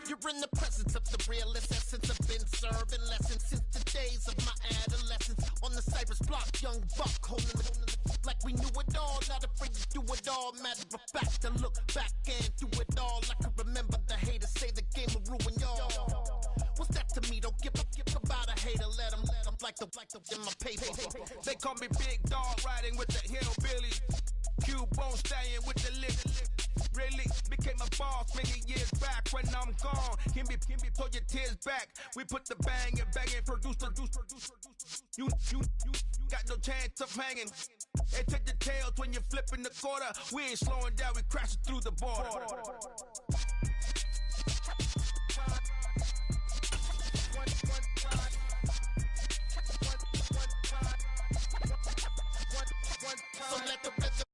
You're in the presence of the realest essence. I've been serving lessons since the days of my adolescence. On the Cypress block, young buck holding it like we knew it all. Not afraid to do it all. Matter of fact, to look back and do it all. I can remember the haters say the game will ruin y'all. What's that to me? Don't give about a hater. Let them like the in my paper. They call me Big Dog, riding with the hillbilly. Cubone staying with the lick. Really became a boss many years back. When I'm gone, can be pull your tears back. We put the bang and produce. You got no chance of hanging. And take the tails when you're flipping the quarter. We ain't slowing down, we crashing through the border. So let the rhythm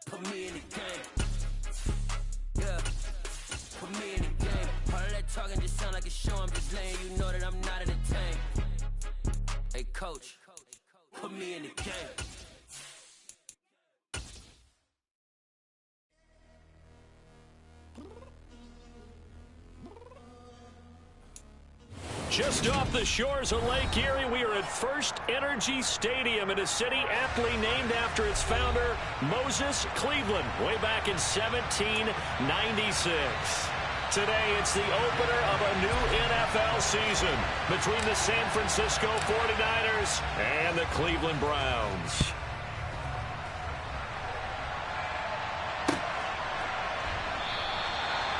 Put me in the game. Yeah. Put me in the game. All that talking just sound like a show. I'm just letting you know that I'm not entertained. Hey, coach. Put me in the game. Just off the shores of Lake Erie, we are at First Energy Stadium in a city aptly named after its founder, Moses Cleveland, way back in 1796. Today, it's the opener of a new NFL season between the San Francisco 49ers and the Cleveland Browns.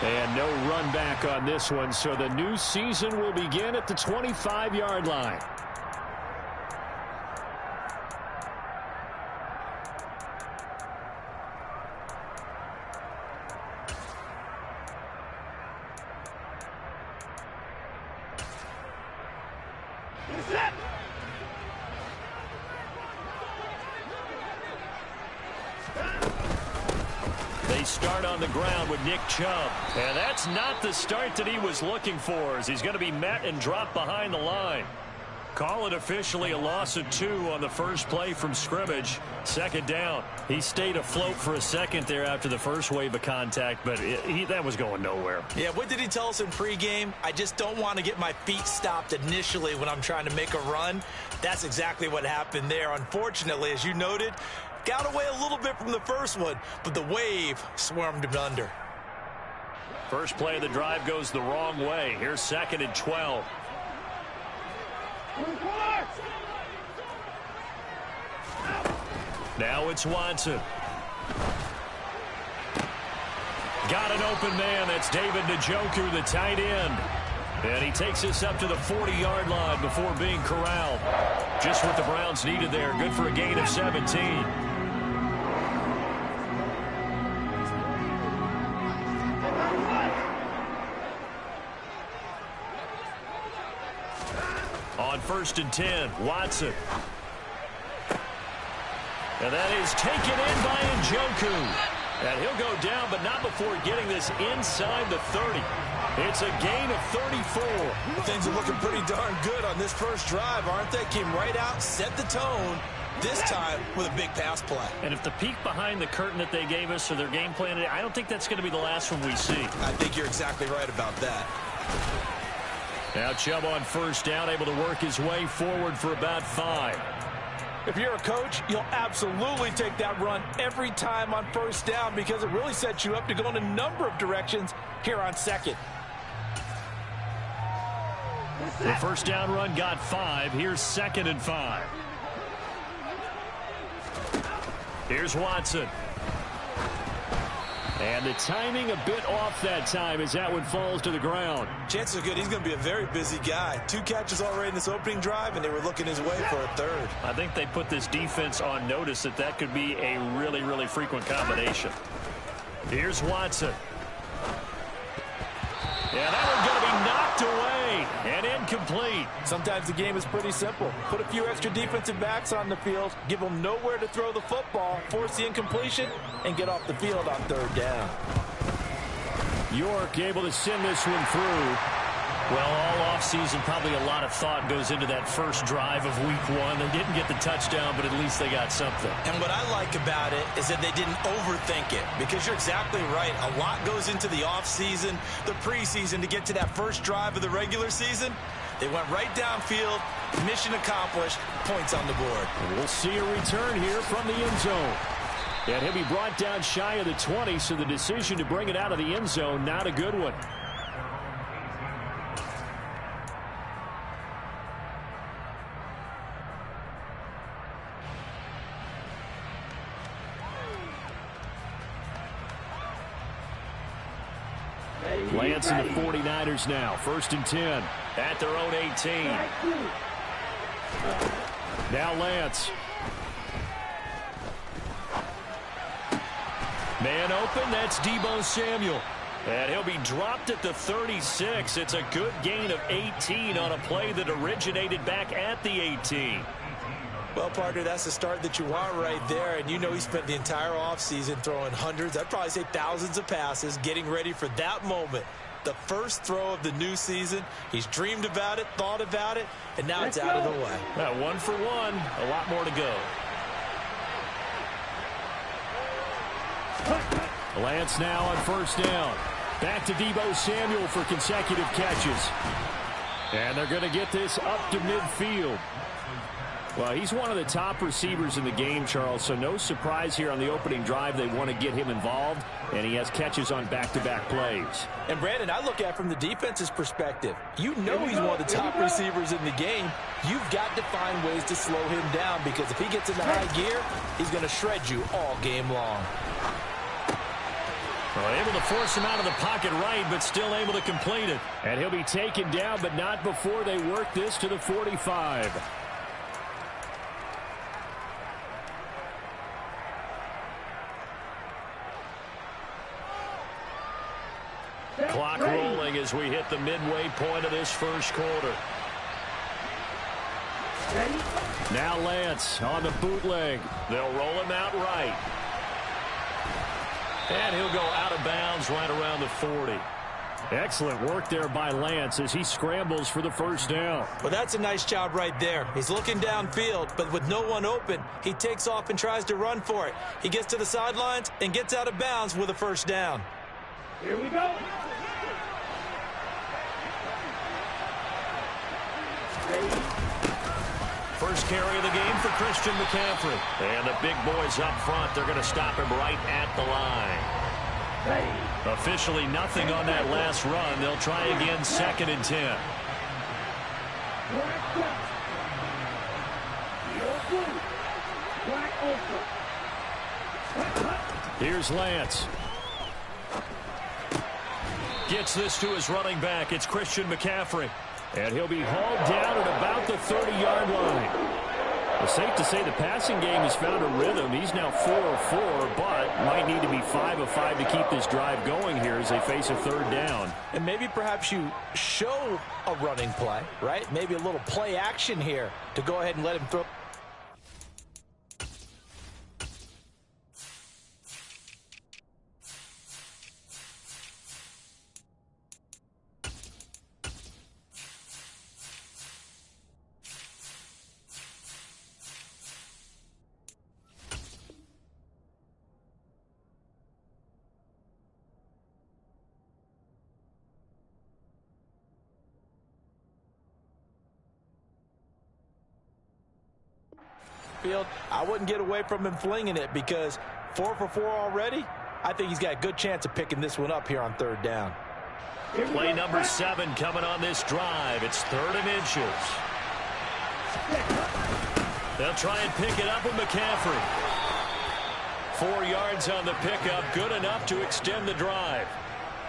And no run back on this one, so the new season will begin at the 25-yard line. They start on the ground with Nick Chubb. And that's not the start that he was looking for, as he's going to be met and dropped behind the line. Call it officially a loss of 2 on the first play from scrimmage. Second down. He stayed afloat for a second there after the first wave of contact, but that was going nowhere. Yeah, what did he tell us in pregame? I just don't want to get my feet stopped initially when I'm trying to make a run. That's exactly what happened there. Unfortunately, as you noted, got away a little bit from the first one, but the wave swarmed him under. First play of the drive goes the wrong way. Here's 2nd and 12. Now it's Watson. Got an open man. That's David Njoku, the tight end. And he takes us up to the 40-yard line before being corralled. Just what the Browns needed there. Good for a gain of 17. On 1st and 10, Watson. And that is taken in by Njoku. And he'll go down, but not before getting this inside the 30. It's a gain of 34. Things are looking pretty darn good on this first drive, aren't they? Came right out, set the tone, this time with a big pass play. And if the peek behind the curtain that they gave us or their game plan, I don't think that's going to be the last one we see. I think you're exactly right about that. Now Chubb on 1st down, able to work his way forward for about 5. If you're a coach, you'll absolutely take that run every time on 1st down because it really sets you up to go in a number of directions here on 2nd. The 1st down run got 5. Here's 2nd and 5. Here's Watson. And the timing a bit off that time as that one falls to the ground. Chances are good he's going to be a very busy guy. 2 catches already in this opening drive, and they were looking his way for a 3rd. I think they put this defense on notice that could be a really, really frequent combination. Here's Watson. Yeah, that one's going to be knocked away and incomplete. Sometimes the game is pretty simple. Put a few extra defensive backs on the field, give them nowhere to throw the football, force the incompletion, and get off the field on 3rd down. York able to send this one through. Well, all offseason, probably a lot of thought goes into that first drive of week 1. They didn't get the touchdown, but at least they got something. And what I like about it is that they didn't overthink it, because you're exactly right. A lot goes into the offseason, the preseason to get to that first drive of the regular season. They went right downfield, mission accomplished, points on the board. And we'll see a return here from the end zone. And he'll be brought down shy of the 20, so the decision to bring it out of the end zone, not a good one. Lance and the 49ers now. 1st and 10 at their own 18. Now Lance. Man open, that's Deebo Samuel. And he'll be dropped at the 36. It's a good gain of 18 on a play that originated back at the 18. Well, partner, that's the start that you want right there. And you know he spent the entire offseason throwing hundreds, I'd probably say thousands of passes, getting ready for that moment. The first throw of the new season. He's dreamed about it, thought about it, and now it's out of the way. Now, 1 for 1, a lot more to go. Lance now on first down. Back to Deebo Samuel for consecutive catches. And they're going to get this up to midfield. Well, he's one of the top receivers in the game, Charles, so no surprise here on the opening drive they want to get him involved, and he has catches on back-to-back plays. And, Brandon, I look at it from the defense's perspective. You know he's one of the top receivers in the game. You've got to find ways to slow him down because if he gets into high gear, he's going to shred you all game long. Well, able to force him out of the pocket right, but still able to complete it. And he'll be taken down, but not before they work this to the 45. Clock rolling as we hit the midway point of this first quarter. Now Lance on the bootleg. They'll roll him out right. And he'll go out of bounds right around the 40. Excellent work there by Lance as he scrambles for the first down. Well, that's a nice job right there. He's looking downfield, but with no one open, he takes off and tries to run for it. He gets to the sidelines and gets out of bounds with a first down. Here we go. First carry of the game for Christian McCaffrey. And the big boys up front, they're going to stop him right at the line. Officially nothing on that last run. They'll try again, 2nd and 10. Here's Lance. Gets this to his running back. It's Christian McCaffrey. And he'll be hauled down at about the 30-yard line. It's safe to say the passing game has found a rhythm. He's now 4 of 4, but might need to be 5 of 5 to keep this drive going here as they face a 3rd down. And maybe perhaps you show a running play, right? Maybe a little play action here to go ahead and let him throw. I wouldn't get away from him flinging it because 4 for 4 already. I think he's got a good chance of picking this one up here on 3rd down. Play number 7 coming on this drive. It's 3rd and inches. They'll try and pick it up with McCaffrey. 4 yards on the pickup, good enough to extend the drive.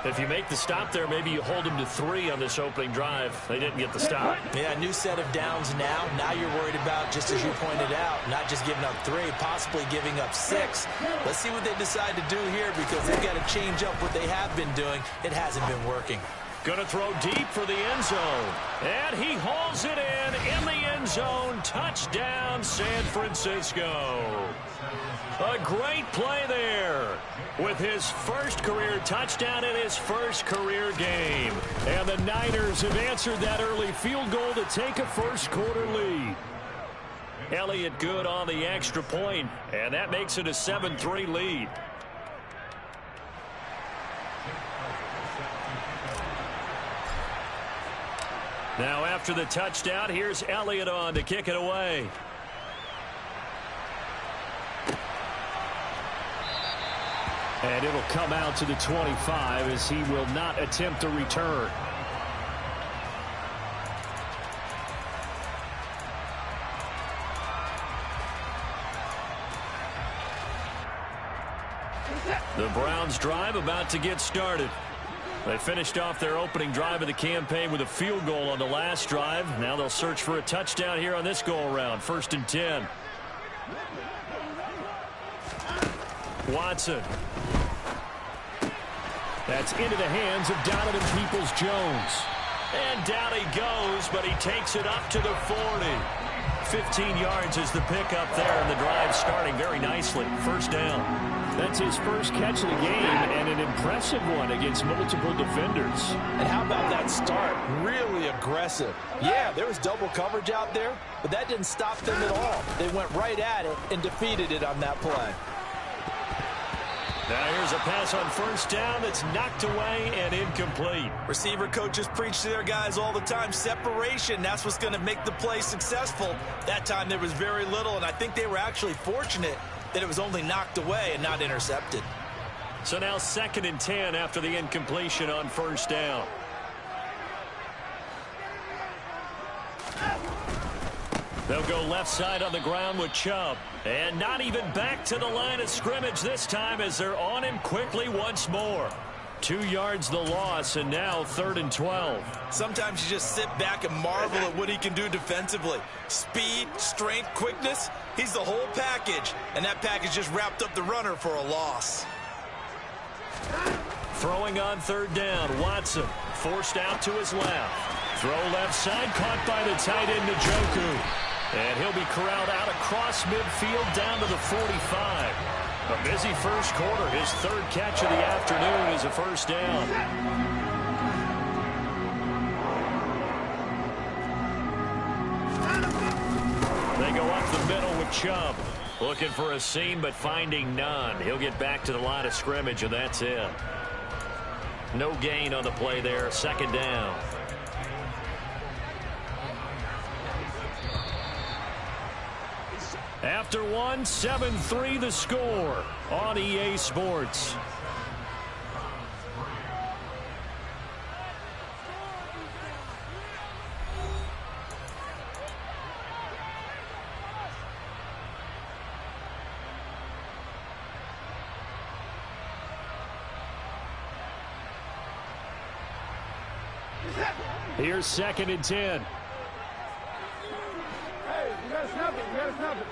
If you make the stop there, maybe you hold them to 3 on this opening drive. They didn't get the stop. Yeah, new set of downs now. Now you're worried about, just as you pointed out, not just giving up 3, possibly giving up 6. Let's see what they decide to do here because they've got to change up what they have been doing. It hasn't been working. Going to throw deep for the end zone. And he hauls it in the end zone. Touchdown, San Francisco. A great play there with his first career touchdown in his first career game. And the Niners have answered that early field goal to take a first quarter lead. Elliott good on the extra point, and that makes it a 7-3 lead. Now after the touchdown, here's Elliott on to kick it away. And it'll come out to the 25 as he will not attempt a return. The Browns drive about to get started. They finished off their opening drive of the campaign with a field goal on the last drive. Now they'll search for a touchdown here on this go-around. 1st and 10. Watson. That's into the hands of Donovan Peoples-Jones. And down he goes, but he takes it up to the 40. 15 yards is the pickup there, and the drive starting very nicely. First down. That's his first catch of the game, and an impressive one against multiple defenders. And how about that start? Really aggressive. Yeah, there was double coverage out there, but that didn't stop them at all. They went right at it and defeated it on that play. Now here's a pass on first down that's knocked away and incomplete. Receiver coaches preach to their guys all the time. Separation, that's what's going to make the play successful. That time there was very little, and I think they were actually fortunate that it was only knocked away and not intercepted. So now 2nd and 10 after the incompletion on first down. They'll go left side on the ground with Chubb. And not even back to the line of scrimmage this time as they're on him quickly once more. 2 yards the loss, and now 3rd and 12. Sometimes you just sit back and marvel at what he can do defensively. Speed, strength, quickness, he's the whole package. And that package just wrapped up the runner for a loss. Throwing on 3rd down, Watson forced out to his left. Throw left side, caught by the tight end Njoku. And he'll be corralled out across midfield down to the 45. A busy first quarter. His 3rd catch of the afternoon is a first down. They go up the middle with Chubb. Looking for a seam, but finding none. He'll get back to the line of scrimmage, and that's it. No gain on the play there. 2nd down. After one, 7-3 the score on EA Sports. Here's 2nd and 10. Hey, you got to snap it. You got to snap it.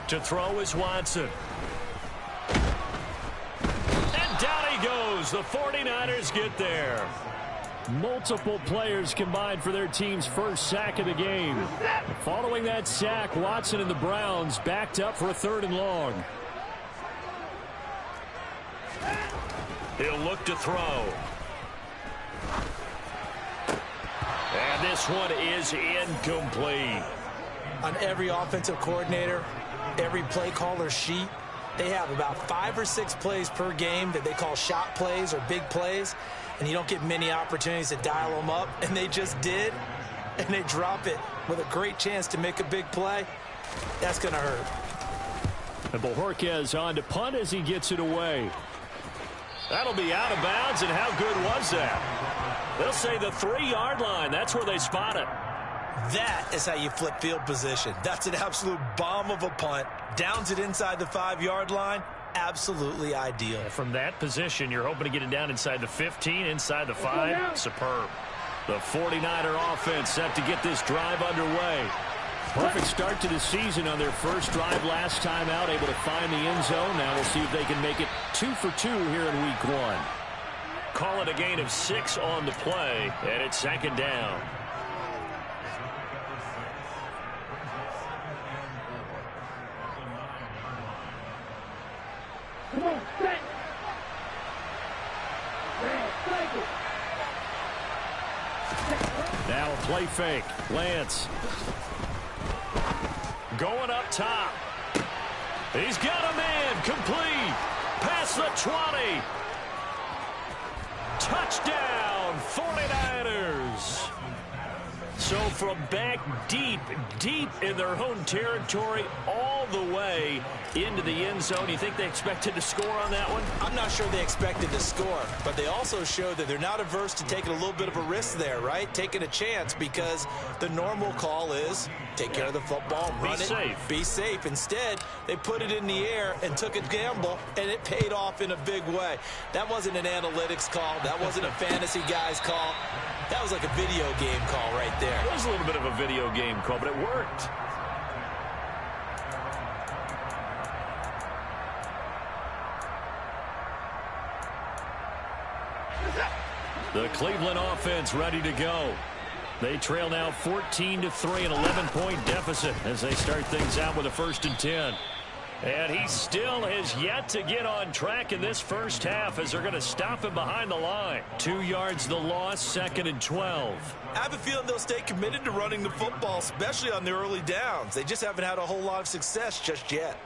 To throw is Watson. And down he goes. The 49ers get there. Multiple players combined for their team's first sack of the game. Following that sack, Watson and the Browns backed up for a 3rd and long. He'll look to throw. And this one is incomplete. On every offensive coordinator, every play caller sheet, they have about 5 or 6 plays per game that they call shot plays or big plays, and you don't get many opportunities to dial them up, and they just did, and they drop it with a great chance to make a big play. That's going to hurt. And Bojorquez on to punt as he gets it away. That'll be out of bounds, and how good was that? They'll say the 3-yard line. That's where they spot it. That is how you flip field position. That's an absolute bomb of a punt. Downs it inside the 5-yard line. Absolutely ideal. From that position, you're hoping to get it down inside the 15, inside the 5. Superb. The 49er offense set to get this drive underway. Perfect start to the season on their first drive last time out, able to find the end zone. Now we'll see if they can make it 2 for 2 here in week 1. Call it a gain of 6 on the play, and it's 2nd down. Come on, set. Now a play fake. Lance. Going up top. He's got a man. Complete. Past the 20. Touchdown, 49ers. So from back deep in their own territory, all the way into the end zone. You think they expected to score on that one? I'm not sure they expected to score, but they also showed that they're not averse to taking a little bit of a risk there, right? Taking a chance, because the normal call is take care of the football, run it, be safe. Instead, they put it in the air and took a gamble, and it paid off in a big way. That wasn't an analytics call. That wasn't a fantasy guy's call. That was like a video game call right there. It was a little bit of a video game call, but it worked. The Cleveland offense ready to go. They trail now 14-3, an 11-point deficit as they start things out with a 1st and 10. And he still has yet to get on track in this first half as they're going to stop him behind the line. 2 yards the loss, 2nd and 12. I have a feeling they'll stay committed to running the football, especially on the early downs. They just haven't had a whole lot of success just yet.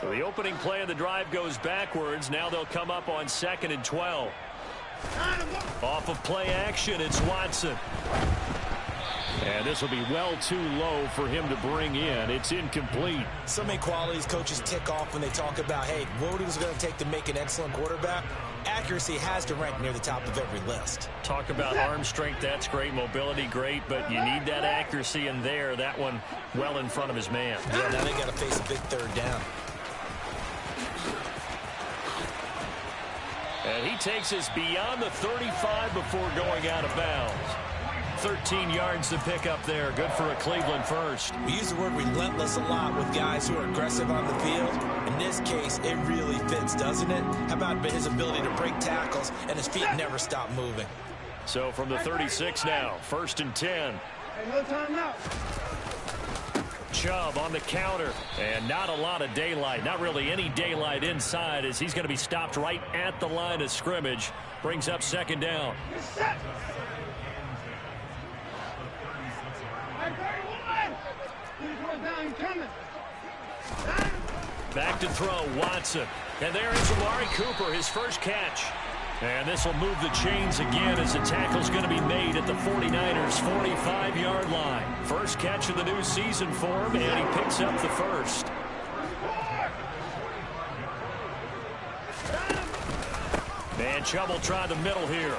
So the opening play of the drive goes backwards. Now they'll come up on 2nd and 12. Off of play action, it's Watson. And this will be well too low for him to bring in. It's incomplete. So many qualities coaches tick off when they talk about, hey, what is it going to take to make an excellent quarterback? Accuracy has to rank near the top of every list. Talk about arm strength, that's great. Mobility, great. But you need that accuracy in there. That one well in front of his man. Yeah, now they got to face a big 3rd down. And he takes us beyond the 35 before going out of bounds. 13 yards to pick up there. Good for a Cleveland first. We use the word relentless a lot with guys who are aggressive on the field. In this case, it really fits, doesn't it? How about his ability to break tackles and his feet never stop moving? So from the 36 now, 1st and 10. Hey, no time out. Chubb on the counter, and not a lot of daylight. Not really any daylight inside as he's going to be stopped right at the line of scrimmage. Brings up 2nd down. Back to throw, Watson. And there is Amari Cooper, his first catch. And this will move the chains again as the tackle's going to be made at the 49ers' 45-yard line. First catch of the new season for him, and he picks up the first. And Chubb will try the middle here.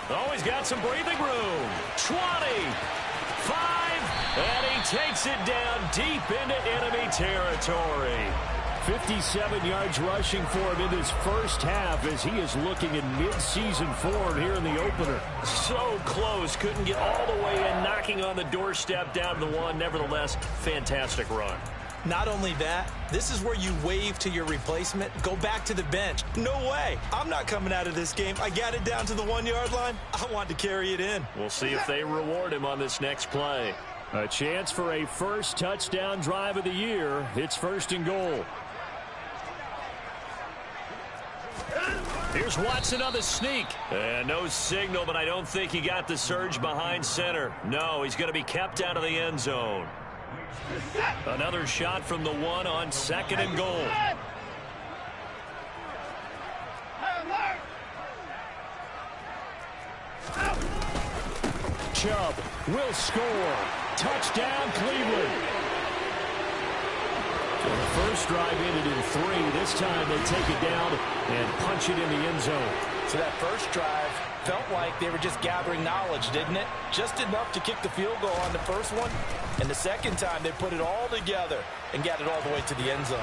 Oh, he's got some breathing room. 20, 5, and he takes it down deep into enemy territory. 57 yards rushing for him in his first half as he is looking in mid-season form here in the opener. So close, couldn't get all the way in, knocking on the doorstep down to the 1. Nevertheless, fantastic run. Not only that, this is where you wave to your replacement, go back to the bench. No way. I'm not coming out of this game. I got it down to the 1-yard line. I want to carry it in. We'll see if they reward him on this next play. A chance for a first touchdown drive of the year. It's 1st and goal. Here's Watson on the sneak. And no signal, but I don't think he got the surge behind center. No, he's going to be kept out of the end zone. Another shot from the 1 on 2nd and goal. Chubb will score. Touchdown, Cleveland. So the first drive ended in 3. This time they take it down and punch it in the end zone. So that first drive felt like they were just gathering knowledge, didn't it? Just enough to kick the field goal on the first one. And the second time they put it all together and got it all the way to the end zone.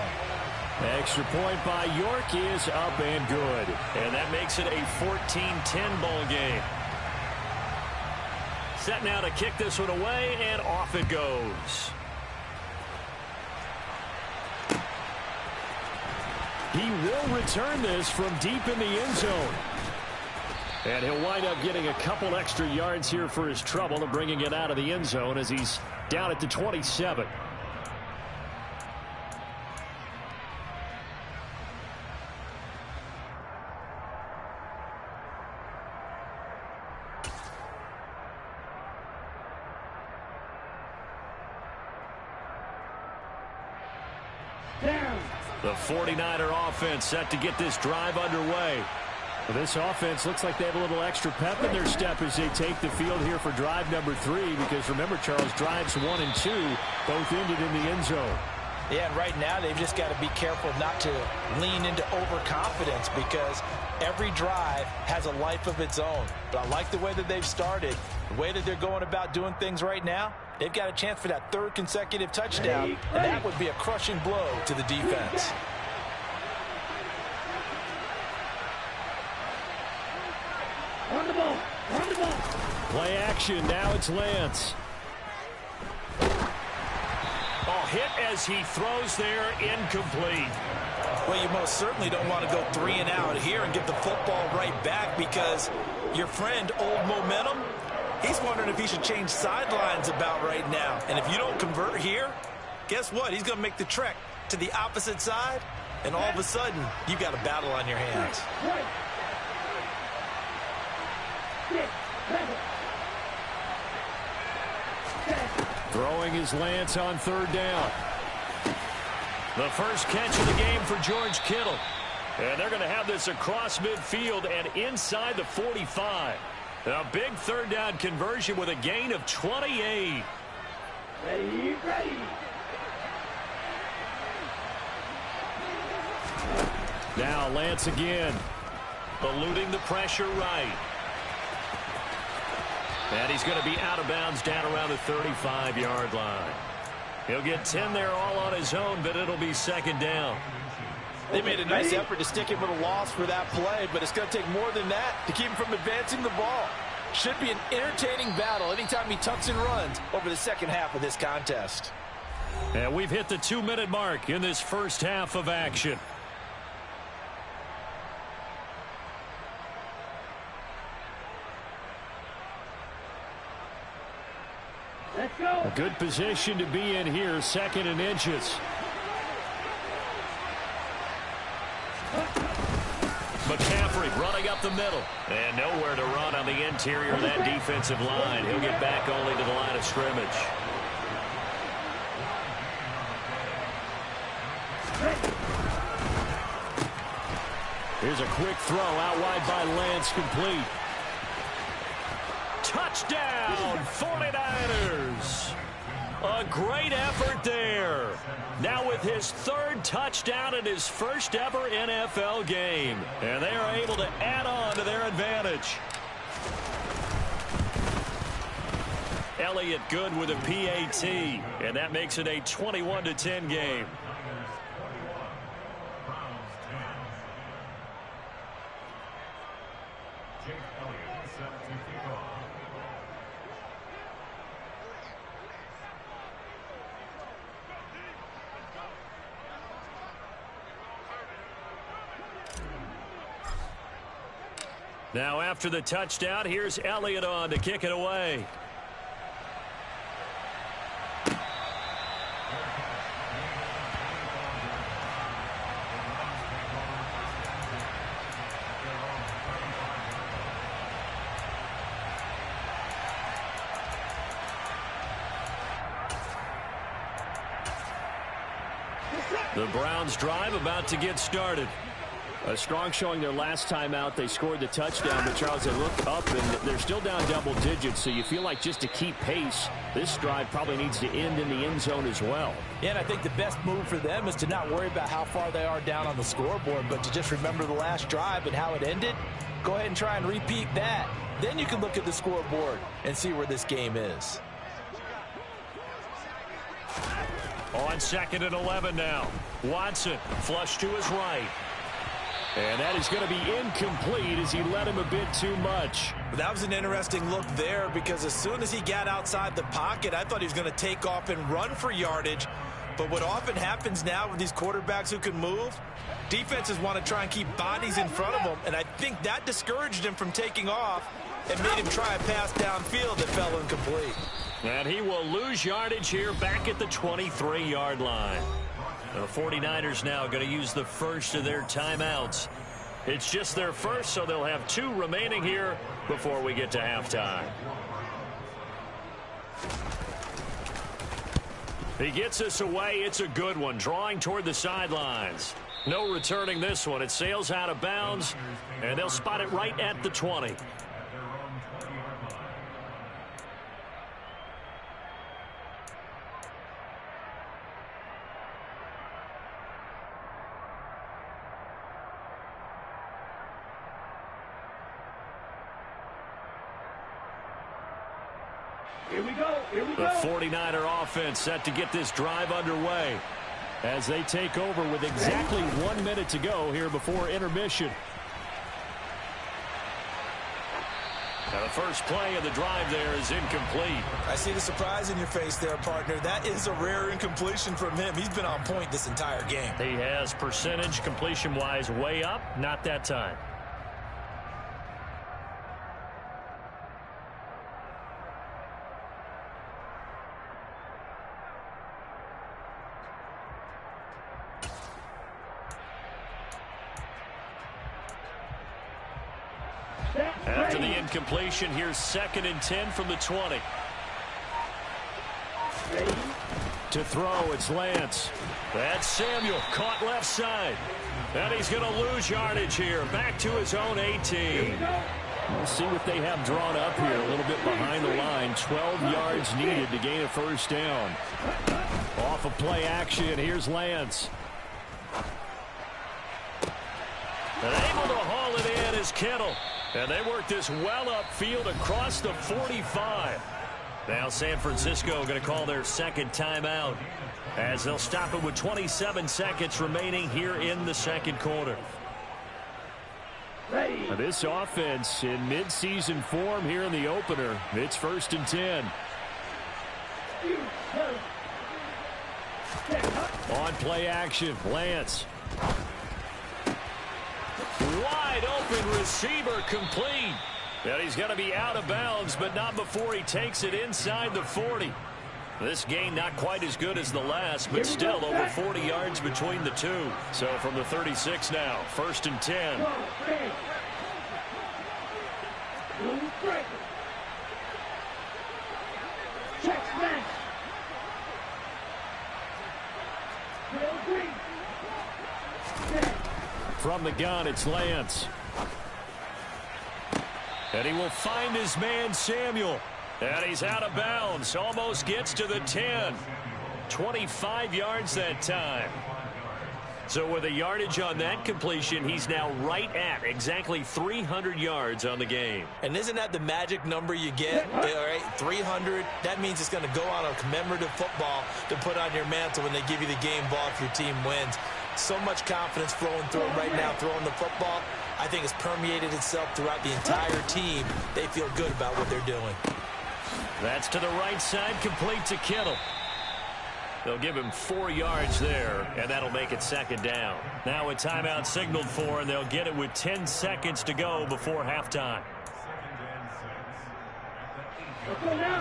Extra point by York is up and good. And that makes it a 14-10 ball game. Set now to kick this one away, and off it goes. He will return this from deep in the end zone. And he'll wind up getting a couple extra yards here for his trouble and bringing it out of the end zone as he's down at the 27. The 49er offense set to get this drive underway. Well, this offense looks like they have a little extra pep in their step as they take the field here for drive number 3, because remember, Charles, drives 1 and 2 both ended in the end zone. Yeah, and right now they've just got to be careful not to lean into overconfidence, because every drive has a life of its own. But I like the way that they've started, the way that they're going about doing things right now. They've got a chance for that 3rd consecutive touchdown, and that would be a crushing blow to the defense. Run the ball. Run the ball. Play action. Now it's Lance. hit as he throws there, incomplete. Well, you most certainly don't want to go 3 and out here and give the football right back, because your friend, Old Momentum, he's wondering if he should change sidelines about right now. And if you don't convert here, guess what? He's going to make the trek to the opposite side, and all of a sudden, you've got a battle on your hands. Throwing his Lance on 3rd down. The first catch of the game for George Kittle. And they're going to have this across midfield and inside the 45. A big 3rd down conversion with a gain of 28. Ready. Now Lance again, eluding the pressure right. And he's going to be out of bounds down around the 35-yard line. He'll get 10 there all on his own, but it'll be 2nd down. They made a nice effort to stick him with a loss for that play, but it's going to take more than that to keep him from advancing the ball. Should be an entertaining battle anytime he tucks and runs over the second half of this contest. And we've hit the 2-minute mark in this first half of action. Let's go. A good position to be in here, 2nd and inches. McCaffrey running up the middle. And nowhere to run on the interior of that defensive line. He'll get back only to the line of scrimmage. Here's a quick throw out wide by Lance, complete. Touchdown, 49ers. A great effort there. Now with his 3rd touchdown in his first ever NFL game. And they are able to add on to their advantage. Elliott good with a PAT. And that makes it a 21-10 game. Now after the touchdown, here's Elliott on to kick it away. The Browns drive about to get started. A strong showing their last time out. They scored the touchdown, but Charles, they look up and they're still down double digits, so you feel like just to keep pace, this drive probably needs to end in the end zone as well. Yeah, and I think the best move for them is to not worry about how far they are down on the scoreboard, but to just remember the last drive and how it ended. Go ahead and try and repeat that. Then you can look at the scoreboard and see where this game is. On 2nd and 11 now. Watson flush to his right. And that is going to be incomplete as he led him a bit too much. That was an interesting look there, because as soon as he got outside the pocket, I thought he was going to take off and run for yardage. But what often happens now with these quarterbacks who can move, defenses want to try and keep bodies in front of them, and I think that discouraged him from taking off and made him try a pass downfield that fell incomplete. And he will lose yardage here back at the 23-yard line. The 49ers now going to use the first of their timeouts. It's just their first, so they'll have 2 remaining here before we get to halftime. He gets us away. It's a good one, drawing toward the sidelines. No returning this one. It sails out of bounds, and they'll spot it right at the 20. Here we go. The 49er offense set to get this drive underway as they take over with exactly 1 minute to go here before intermission. Now the first play of the drive there is incomplete. I see the surprise in your face there, partner. That is a rare incompletion from him. He's been on point this entire game. He has percentage completion-wise way up, not that time. After the incompletion, here's 2nd and 10 from the 20. To throw, it's Lance. That's Samuel, caught left side. And he's going to lose yardage here. Back to his own 18. We'll see what they have drawn up here. A little bit behind the line. 12 yards needed to gain a first down. Off of play action, here's Lance. And able to haul it in is Kittle. And they work this well upfield across the 45. Now San Francisco going to call their second timeout as they'll stop it with 27 seconds remaining here in the second quarter. Now this offense in midseason form here in the opener. It's 1st and 10. On play action, Lance. Wide open receiver complete. And he's going to be out of bounds, but not before he takes it inside the 40. This gain not quite as good as the last, but still over 40 yards between the two. So from the 36 now, 1st and 10. From the gun, it's Lance. And he will find his man, Samuel. And he's out of bounds. Almost gets to the 10. 25 yards that time. So with a yardage on that completion, he's now right at exactly 300 yards on the game. And isn't that the magic number you get? All right, 300. That means it's going to go on a commemorative football to put on your mantle when they give you the game ball if your team wins. So much confidence flowing through him right now, throwing the football. I think it's permeated itself throughout the entire team. They feel good about what they're doing. That's to the right side, complete to Kittle. They'll give him 4 yards there, and that'll make it 2nd down. Now a timeout signaled for, and they'll get it with 10 seconds to go before halftime.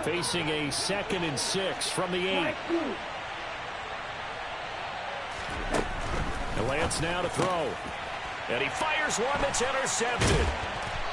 Facing a 2nd and 6 from the 8. And Lance now to throw. And he fires one that's intercepted.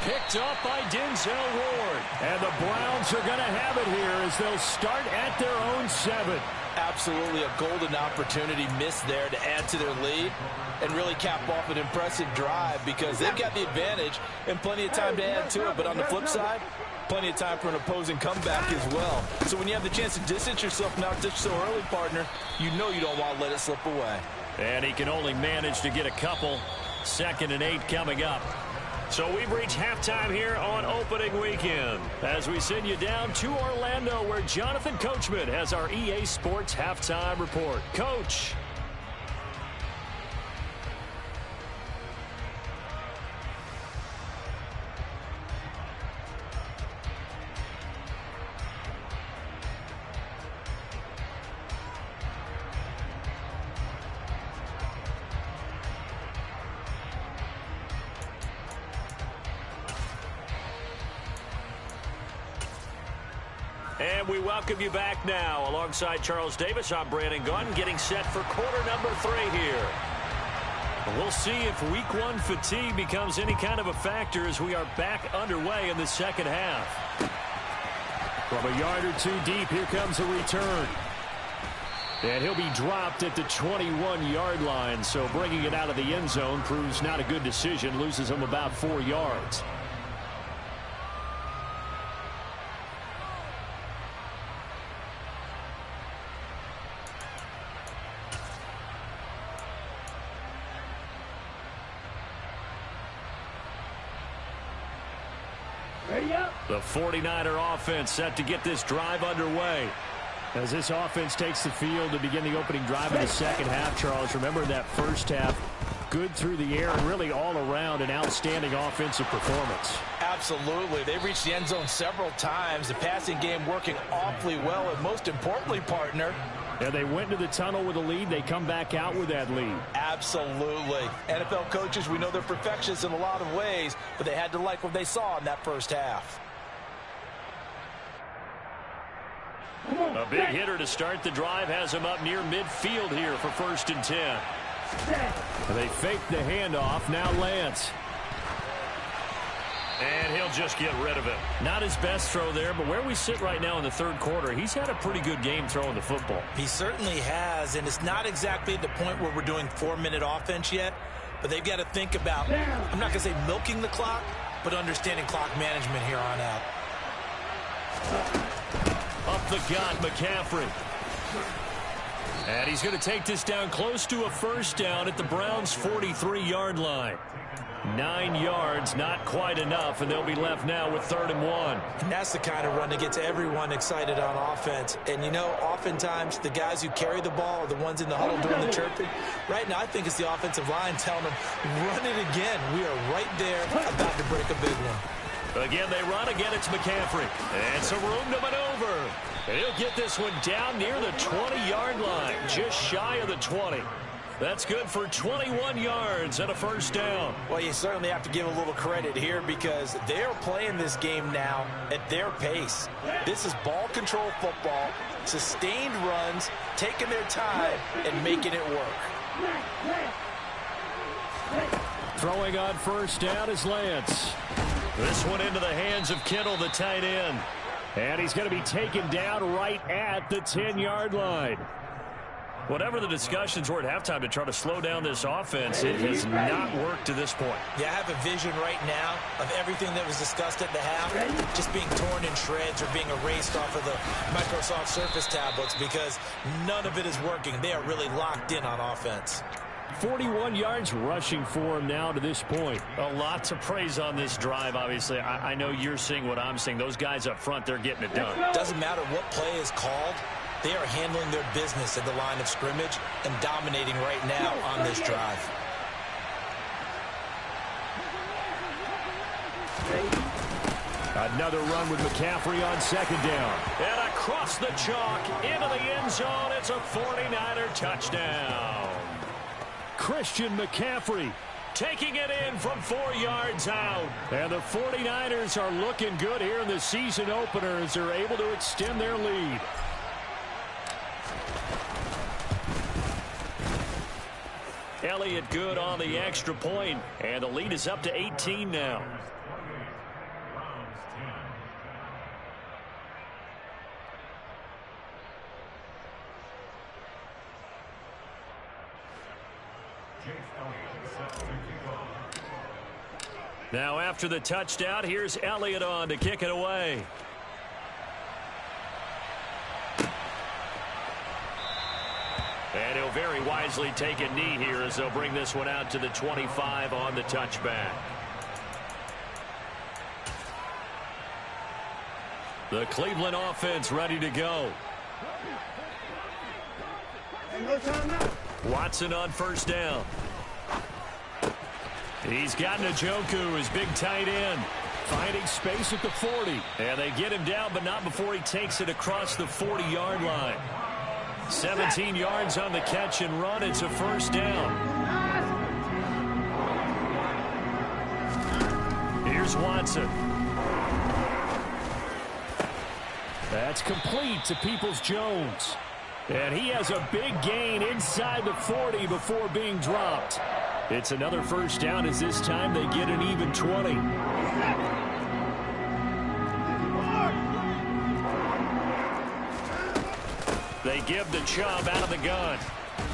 Picked up by Denzel Ward. And the Browns are going to have it here as they'll start at their own 7. Absolutely a golden opportunity missed there to add to their lead and really cap off an impressive drive because they've got the advantage and plenty of time to add to it. But on the flip side, plenty of time for an opposing comeback as well. So when you have the chance to distance yourself not just so early, partner, you know you don't want to let it slip away. And he can only manage to get a couple. 2nd and 8 coming up. So we've reached halftime here on opening weekend as we send you down to Orlando where Jonathan Coachman has our EA Sports halftime report. Coach. And we welcome you back now. Alongside Charles Davis, I'm Brandon Gunn, getting set for quarter number 3 here. We'll see if week 1 fatigue becomes any kind of a factor as we are back underway in the second half. From a yard or 2 deep, here comes a return. And he'll be dropped at the 21-yard line, so bringing it out of the end zone proves not a good decision, loses him about 4 yards. The 49er offense set to get this drive underway. As this offense takes the field to begin the opening drive of the second half, Charles, remember that first half, good through the air and really all around an outstanding offensive performance. Absolutely. They've reached the end zone several times. The passing game working awfully well. And most importantly, partner, yeah, they went to the tunnel with a lead. They come back out with that lead. absolutely. NFL coaches, we know they're perfectionists in a lot of ways, but they had to like what they saw in that first half. A big hitter to start the drive has him up near midfield here for 1st and 10. They fake the handoff. Now Lance. And he'll just get rid of it. Not his best throw there, but where we sit right now in the 3rd quarter, he's had a pretty good game throwing the football. He certainly has, and it's not exactly at the point where we're doing 4-minute offense yet, but they've got to think about, I'm not going to say milking the clock, but understanding clock management here on out. Up the gut, McCaffrey. And he's going to take this down close to a 1st down at the Browns' 43-yard line. 9 yards, not quite enough, and they'll be left now with 3rd and 1. And that's the kind of run that gets everyone excited on offense. And, you know, oftentimes the guys who carry the ball are the ones in the huddle doing the chirping. Right now, I think it's the offensive line telling them, run it again. We are right there about to break a big one. Again, they run. Again, it's McCaffrey. And some room to maneuver. And he'll get this one down near the 20-yard line, just shy of the 20. That's good for 21 yards and a 1st down. Well, you certainly have to give a little credit here because they're playing this game now at their pace. This is ball control football, sustained runs, taking their time and making it work. Throwing on 1st down is Lance. This one into the hands of Kittle, the tight end. And he's going to be taken down right at the 10-yard line. Whatever the discussions were at halftime to try to slow down this offense, it has not worked to this point. Yeah, I have a vision right now of everything that was discussed at the half just being torn in shreds or being erased off of the Microsoft Surface tablets because none of it is working. They are really locked in on offense. 41 yards rushing for him now to this point. A lot to praise on this drive, obviously. I know you're seeing what I'm seeing. Those guys up front, they're getting it done. Doesn't matter what play is called. They are handling their business at the line of scrimmage and dominating right now on this drive. Another run with McCaffrey on 2nd down. And across the chalk into the end zone. It's a 49er touchdown. Christian McCaffrey taking it in from 4 yards out. And the 49ers are looking good here in the season opener as they're able to extend their lead. Elliott good on the extra point, and the lead is up to 18 now. Now after the touchdown, here's Elliott on to kick it away. And he'll very wisely take a knee here as they'll bring this one out to the 25 on the touchback. The Cleveland offense ready to go. Watson on 1st down. He's got Njoku, his big tight end, finding space at the 40. And they get him down, but not before he takes it across the 40-yard line. 17 yards on the catch and run. It's a 1st down. Here's Watson. That's complete to Peoples-Jones. And he has a big gain inside the 40 before being dropped. It's another 1st down as this time they get an even 20. They give the Chubb out of the gun.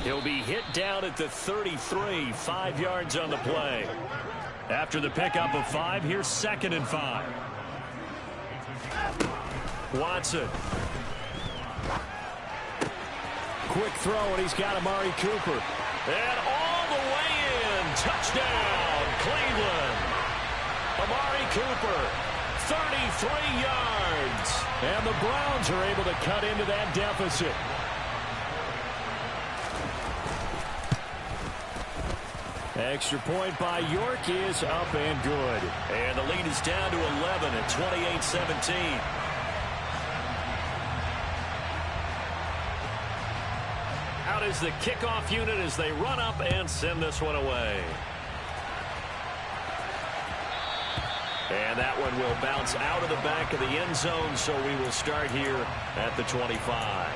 He'll be hit down at the 33, 5 yards on the play. After the pickup of 5, here's 2nd and 5. Watson. Quick throw, and he's got Amari Cooper. And all the way in. Touchdown, Cleveland. Amari Cooper, 33 yards. And the Browns are able to cut into that deficit. Extra point by York is up and good. And the lead is down to 11 at 28-17. Out is the kickoff unit as they run up and send this one away. And that one will bounce out of the back of the end zone, so we will start here at the 25.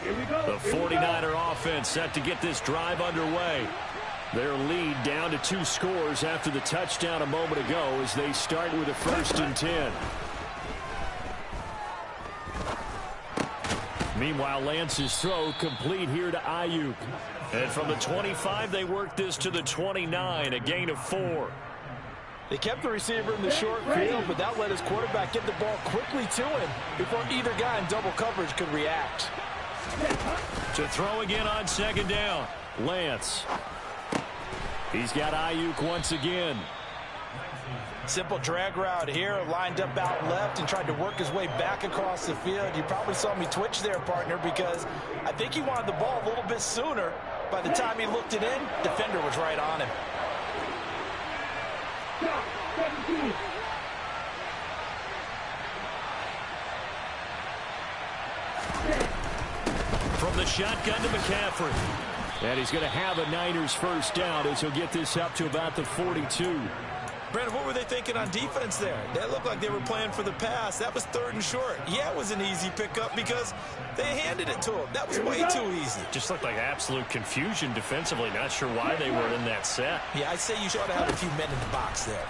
The 49er offense set to get this drive underway. Their lead down to 2 scores after the touchdown a moment ago as they start with a 1st and 10. Meanwhile, Lance's throw complete here to Ayuk. And from the 25, they work this to the 29, a gain of 4. They kept the receiver in the short field, but that let his quarterback get the ball quickly to him before either guy in double coverage could react. To throw again on 2nd down, Lance. He's got Ayuk once again. Simple drag route here, lined up out left and tried to work his way back across the field. You probably saw me twitch there, partner, because I think he wanted the ball a little bit sooner. By the time he looked it in, defender was right on him. From the shotgun to McCaffrey. And he's going to have a Niners 1st down as he'll get this up to about the 42. Brandon, what were they thinking on defense there? That looked like they were playing for the pass. That was 3rd and short. Yeah, it was an easy pickup because they handed it to him. That was way too easy. Just looked like absolute confusion defensively. Not sure why they were in that set. Yeah, I'd say you should have a few men in the box there.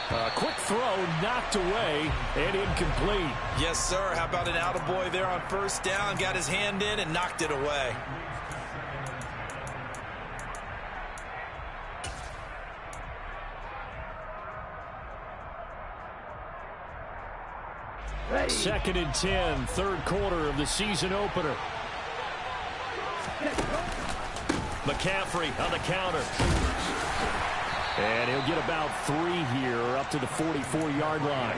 A quick throw knocked away and incomplete. Yes, sir. How about an attaboy there on 1st down? Got his hand in and knocked it away. Ready. 2nd and 10, 3rd quarter of the season opener. McCaffrey on the counter. And he'll get about 3 here up to the 44-yard line.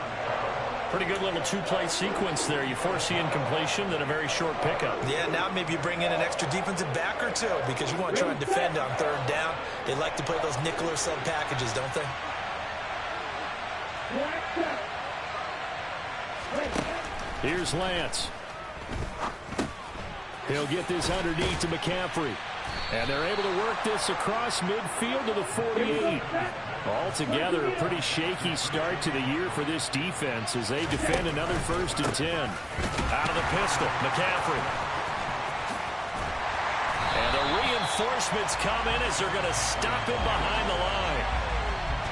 Pretty good little 2-play sequence there. You force the incompletion, then a very short pickup. Yeah, now maybe you bring in an extra defensive back or 2 because you want to try and defend on 3rd down. They like to play those nickel or sub packages, don't they? Here's Lance. He'll get this underneath to McCaffrey. And they're able to work this across midfield to the 48. Altogether, a pretty shaky start to the year for this defense as they defend another 1st and 10. Out of the pistol, McCaffrey. And the reinforcements come in as they're going to stop him behind the line.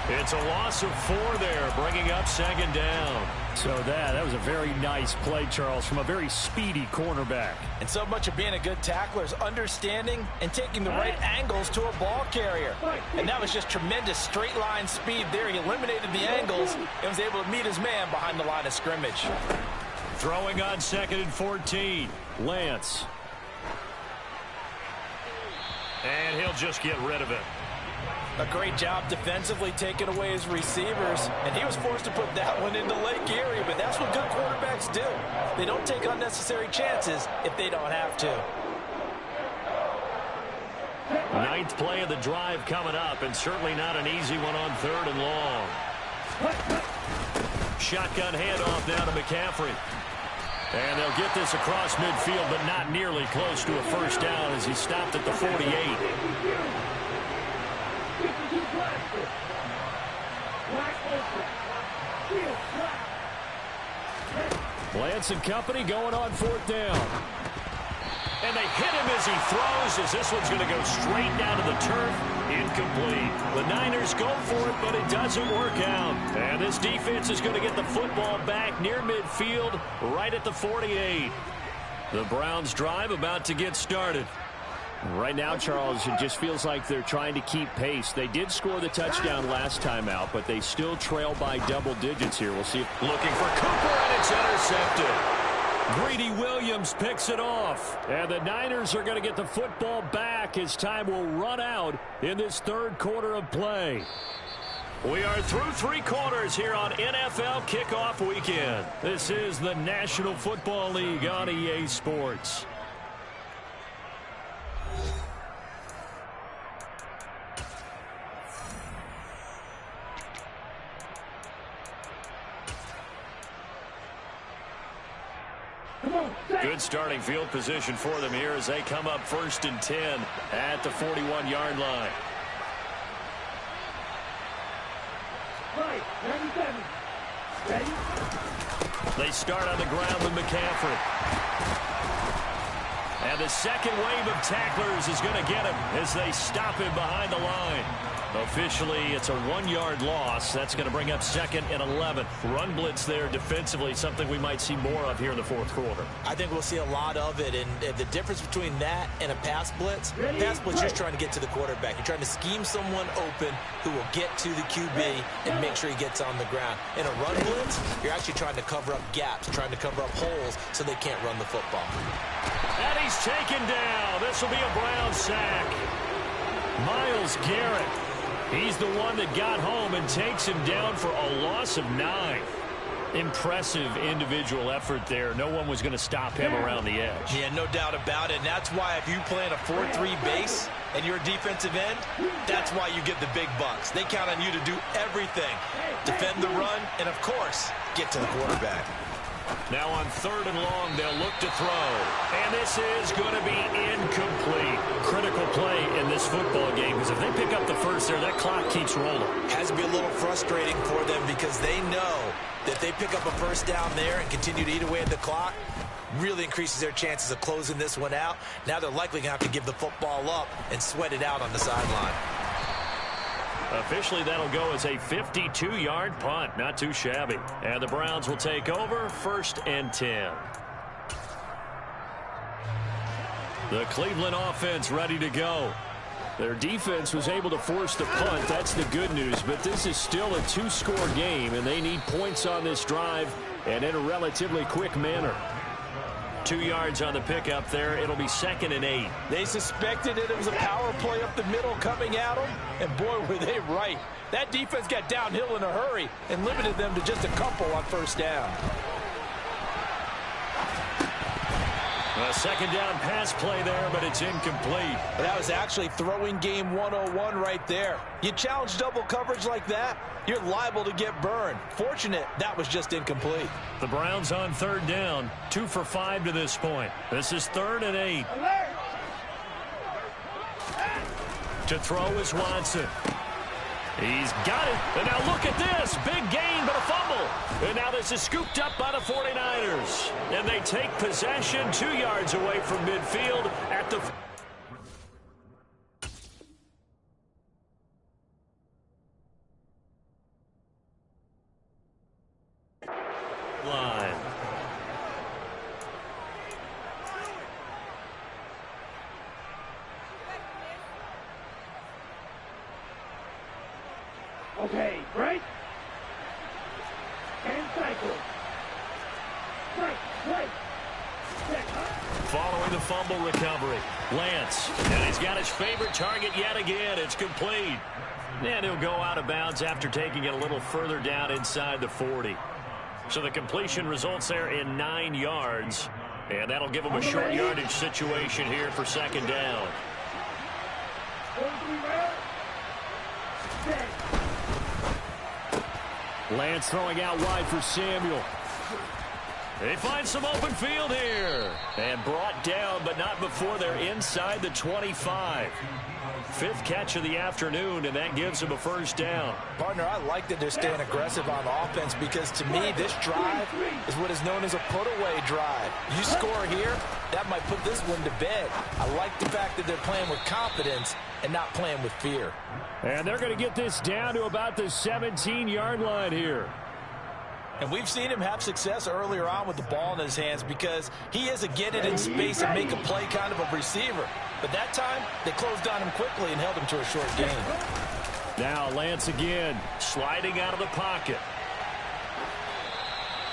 It's a loss of 4 there, bringing up 2nd down. So that was a very nice play, Charles, from a very speedy cornerback. And so much of being a good tackler is understanding and taking the right angles to a ball carrier. And that was just tremendous straight line speed there. He eliminated the angles and was able to meet his man behind the line of scrimmage. Throwing on 2nd and 14, Lance. And he'll just get rid of it. A great job defensively taking away his receivers, and he was forced to put that one into Lake Erie, but that's what good quarterbacks do. They don't take unnecessary chances if they don't have to. 9th play of the drive coming up, and certainly not an easy one on 3rd and long. Shotgun handoff now to McCaffrey. And they'll get this across midfield, but not nearly close to a 1st down as he stopped at the 48. Lance and company going on 4th down. And they hit him as he throws, as this one's going to go straight down to the turf. Incomplete. The Niners go for it, but it doesn't work out. And this defense is going to get the football back near midfield, right at the 48. The Browns drive about to get started. Right now, Charles, it just feels like they're trying to keep pace. They did score the touchdown last time out, but they still trail by double digits here. We'll see. Looking for Cooper, and it's intercepted. Greedy Williams picks it off. And the Niners are going to get the football back as time will run out in this 3rd quarter of play. We are through 3 quarters here on NFL Kickoff Weekend. This is the National Football League on EA Sports. Good starting field position for them here as they come up 1st and 10 at the 41-yard line. Right, 97. Ready? They start on the ground with McCaffrey. And the second wave of tacklers is going to get him as they stop him behind the line. Officially, it's a 1-yard loss. That's going to bring up 2nd and 11. Run blitz there defensively, something we might see more of here in the 4th quarter. I think we'll see a lot of it, and the difference between that and a pass blitz, pass blitz, you're trying to get to the quarterback. You're trying to scheme someone open who will get to the QB and make sure he gets on the ground. In a run blitz, you're actually trying to cover up gaps, trying to cover up holes so they can't run the football. And he's taken down. This will be a Brown sack. Myles Garrett. He's the one that got home and takes him down for a loss of 9. Impressive individual effort there. No one was going to stop him around the edge. Yeah, no doubt about it. And that's why if you play in a 4-3 base and you're a defensive end, that's why you get the big bucks. They count on you to do everything. Defend the run and, of course, get to the quarterback. Now on 3rd and long, they'll look to throw. And this is going to be incomplete. Critical play in this football game because if they pick up the first there, that clock keeps rolling. Has to be a little frustrating for them because they know that they pick up a first down there and continue to eat away at the clock, really increases their chances of closing this one out. Now they're likely going to have to give the football up and sweat it out on the sideline. Officially, that'll go as a 52-yard punt. Not too shabby. And the Browns will take over 1st and 10. The Cleveland offense ready to go. Their defense was able to force the punt. That's the good news. But this is still a 2-score game, and they need points on this drive and in a relatively quick manner. 2 yards on the pickup there. It'll be 2nd and 8. They suspected it was a power play up the middle coming at them, and boy, were they right. That defense got downhill in a hurry and limited them to just a couple on 1st down. A 2nd down pass play there, but it's incomplete. That was actually throwing game 101 right there. You challenge double coverage like that, you're liable to get burned. Fortunate that was just incomplete. The Browns on 3rd down, 2 for 5 to this point. This is 3rd and 8. Alert! To throw is Watson. He's got it. And now look at this. Big gain, but a fumble. And now this is scooped up by the 49ers. And they take possession 2 yards away from midfield at the line. Okay, break. And cycle. Break. Following the fumble recovery, Lance. And he's got his favorite target yet again. It's complete. And he'll go out of bounds after taking it a little further down inside the 40. So the completion results there in 9 yards. And that'll give him a short yardage situation here for 2nd down. 43 round. Set. Lance throwing out wide for Samuel. They find some open field here. And brought down, but not before they're inside the 25. 5th catch of the afternoon, and that gives them a 1st down. Partner, I like that they're staying aggressive on offense because, to me, this drive is what is known as a put-away drive. You score here, that might put this one to bed. I like the fact that they're playing with confidence and not playing with fear. And they're going to get this down to about the 17-yard line here. And we've seen him have success earlier on with the ball in his hands because he is a get it in space and make a play kind of a receiver. But that time, they closed on him quickly and held him to a short gain. Now Lance again, sliding out of the pocket.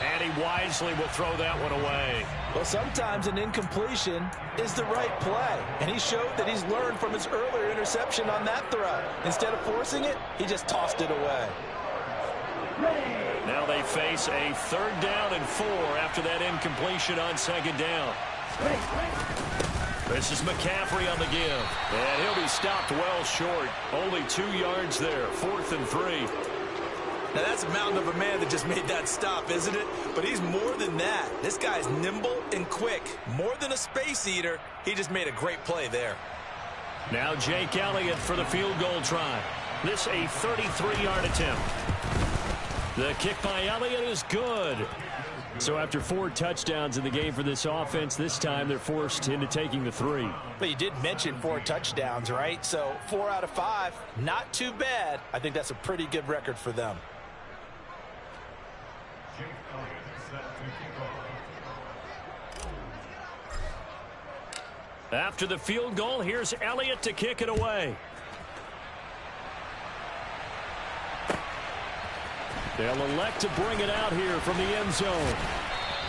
And he wisely will throw that one away. Well, sometimes an incompletion is the right play. And he showed that he's learned from his earlier interception on that throw. Instead of forcing it, he just tossed it away. Now they face a 3rd down and 4 after that incompletion on 2nd down. This is McCaffrey on the give. And he'll be stopped well short. Only 2 yards there. 4th and 3. Now, that's a mountain of a man that just made that stop, isn't it? But he's more than that. This guy's nimble and quick. More than a space eater, he just made a great play there. Now Jake Elliott for the field goal try. This a 33-yard attempt. The kick by Elliott is good. So after 4 touchdowns in the game for this offense, this time they're forced into taking the 3. But you did mention 4 touchdowns, right? So 4 out of 5, not too bad. I think that's a pretty good record for them. After the field goal, here's Elliott to kick it away. They'll elect to bring it out here from the end zone.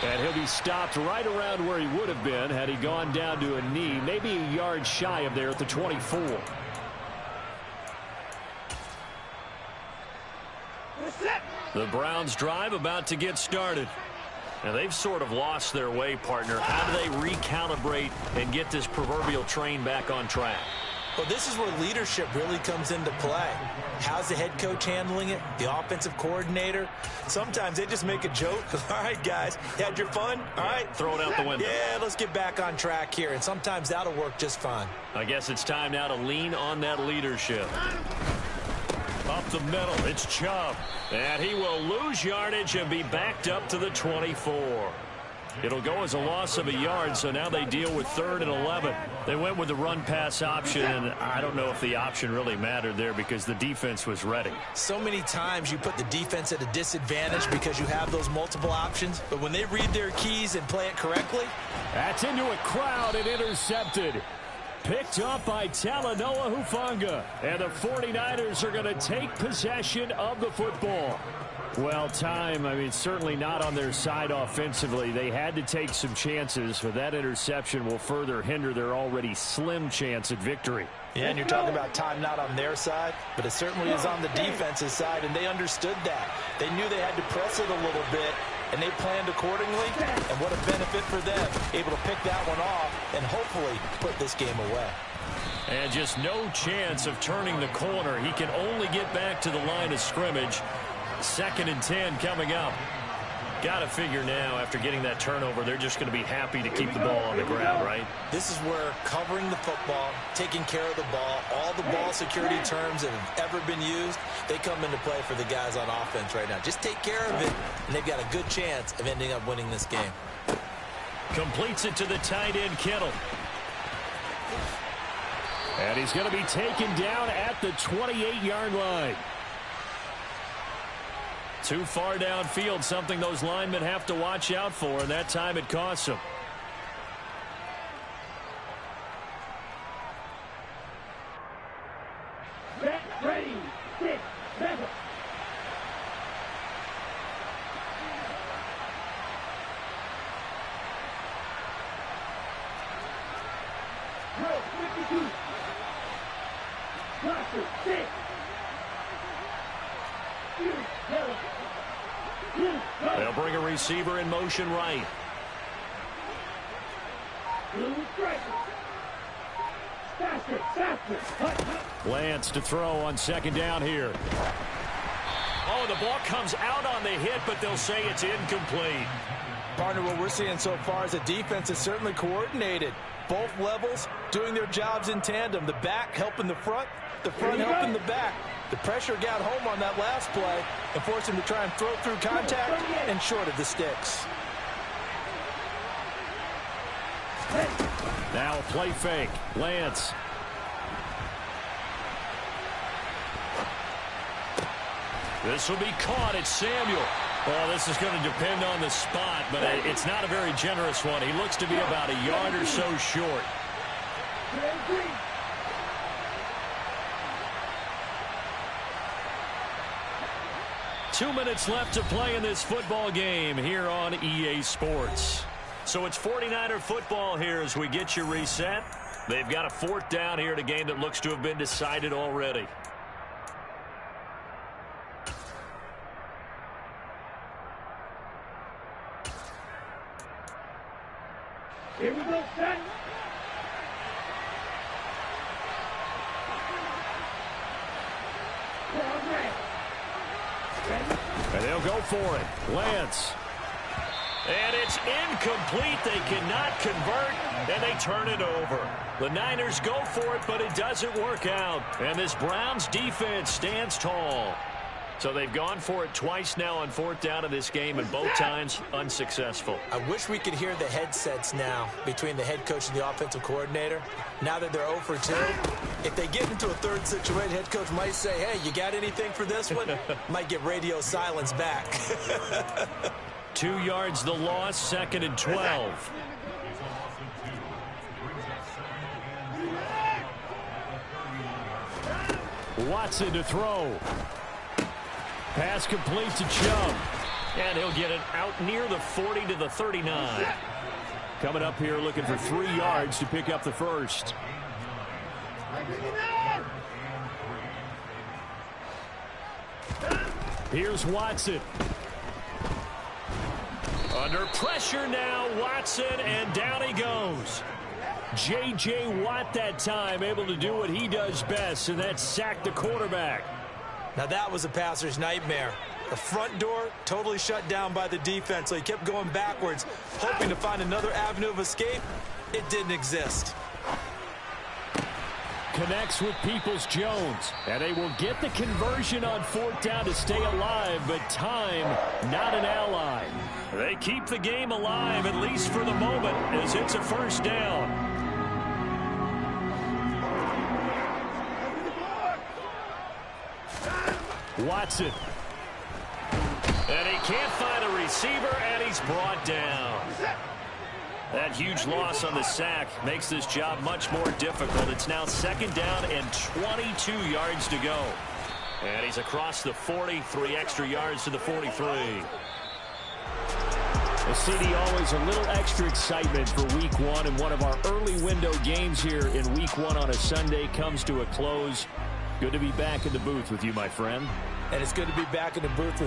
And he'll be stopped right around where he would have been had he gone down to a knee, maybe a yard shy of there at the 24. The Browns drive about to get started. Now, they've sort of lost their way, partner. How do they recalibrate and get this proverbial train back on track? Well, this is where leadership really comes into play. How's the head coach handling it? The offensive coordinator? Sometimes they just make a joke. All right, guys, you had your fun? All right. Throw it out the window. Yeah, let's get back on track here. And sometimes that'll work just fine. I guess it's time now to lean on that leadership. Up the middle, it's Chubb. And he will lose yardage and be backed up to the 24. It'll go as a loss of a yard, so now they deal with 3rd and 11. They went with the run-pass option, and I don't know if the option really mattered there because the defense was ready. So many times you put the defense at a disadvantage because you have those multiple options, but when they read their keys and play it correctly. That's into a crowd and intercepted. Picked up by Talanoa Hufanga. And the 49ers are going to take possession of the football. Well, certainly not on their side offensively. They had to take some chances, but that interception will further hinder their already slim chance at victory. Yeah, and you're talking about time not on their side, but it certainly is on the defensive side, and they understood that. They knew they had to press it a little bit, and they planned accordingly, and what a benefit for them, able to pick that one off and hopefully put this game away. And just no chance of turning the corner. He can only get back to the line of scrimmage. 2nd and 10 coming up. Got to figure now, after getting that turnover, they're just going to be happy to keep the ball on the ground, right? This is where covering the football, taking care of the ball, all the ball security terms that have ever been used, they come into play for the guys on offense right now. Just take care of it, and they've got a good chance of ending up winning this game. Completes it to the tight end, Kittle. And he's going to be taken down at the 28-yard line. Too far downfield, something those linemen have to watch out for, and that time it costs them. Ready, 6, 7. Drill 52. Cluster 6. They'll bring a receiver in motion right. Lance to throw on 2nd down here. Oh, the ball comes out on the hit, but they'll say it's incomplete. Partner, what we're seeing so far is a defense is certainly coordinated. Both levels doing their jobs in tandem. The back helping the front helping the back. The pressure got home on that last play and forced him to try and throw through contact and short of the sticks. Now a play fake. Lance. This will be caught. It's Samuel. Well, this is going to depend on the spot, but it's not a very generous one. He looks to be about a yard or so short. 2 minutes left to play in this football game here on EA Sports. So it's 49er football here as we get you reset. They've got a 4th down here in a game that looks to have been decided already. Here we go, set. And they'll go for it. Lance. And it's incomplete. They cannot convert, and they turn it over. The Niners go for it, but it doesn't work out. And this Browns defense stands tall. So they've gone for it twice now on 4th down in this game, and both times unsuccessful. I wish we could hear the headsets now between the head coach and the offensive coordinator. Now that they're 0 for 2, if they get into a 3rd situation, head coach might say, hey, you got anything for this one? Might get radio silence back. 2 yards the loss, 2nd and 12. Watson to throw. Pass complete to Chubb. And he'll get it out near the 40 to the 39. Coming up here looking for 3 yards to pick up the first. Here's Watson. Under pressure now, Watson, and down he goes. J.J. Watt that time able to do what he does best, and that's sack the quarterback. Now that was a passer's nightmare. The front door totally shut down by the defense, so he kept going backwards, hoping to find another avenue of escape. It didn't exist. Connects with Peoples-Jones, and they will get the conversion on 4th down to stay alive, but time not an ally. They keep the game alive, at least for the moment, as it's a 1st down. Watson. And he can't find a receiver, and he's brought down. That huge loss on the sack makes this job much more difficult. It's now 2nd down and 22 yards to go. And he's across the 40, 3 extra yards to the 43. Well, CD, always a little extra excitement for Week 1, and one of our early window games here in Week 1 on a Sunday comes to a close. Good to be back in the booth with you, my friend. And it's good to be back in the booth with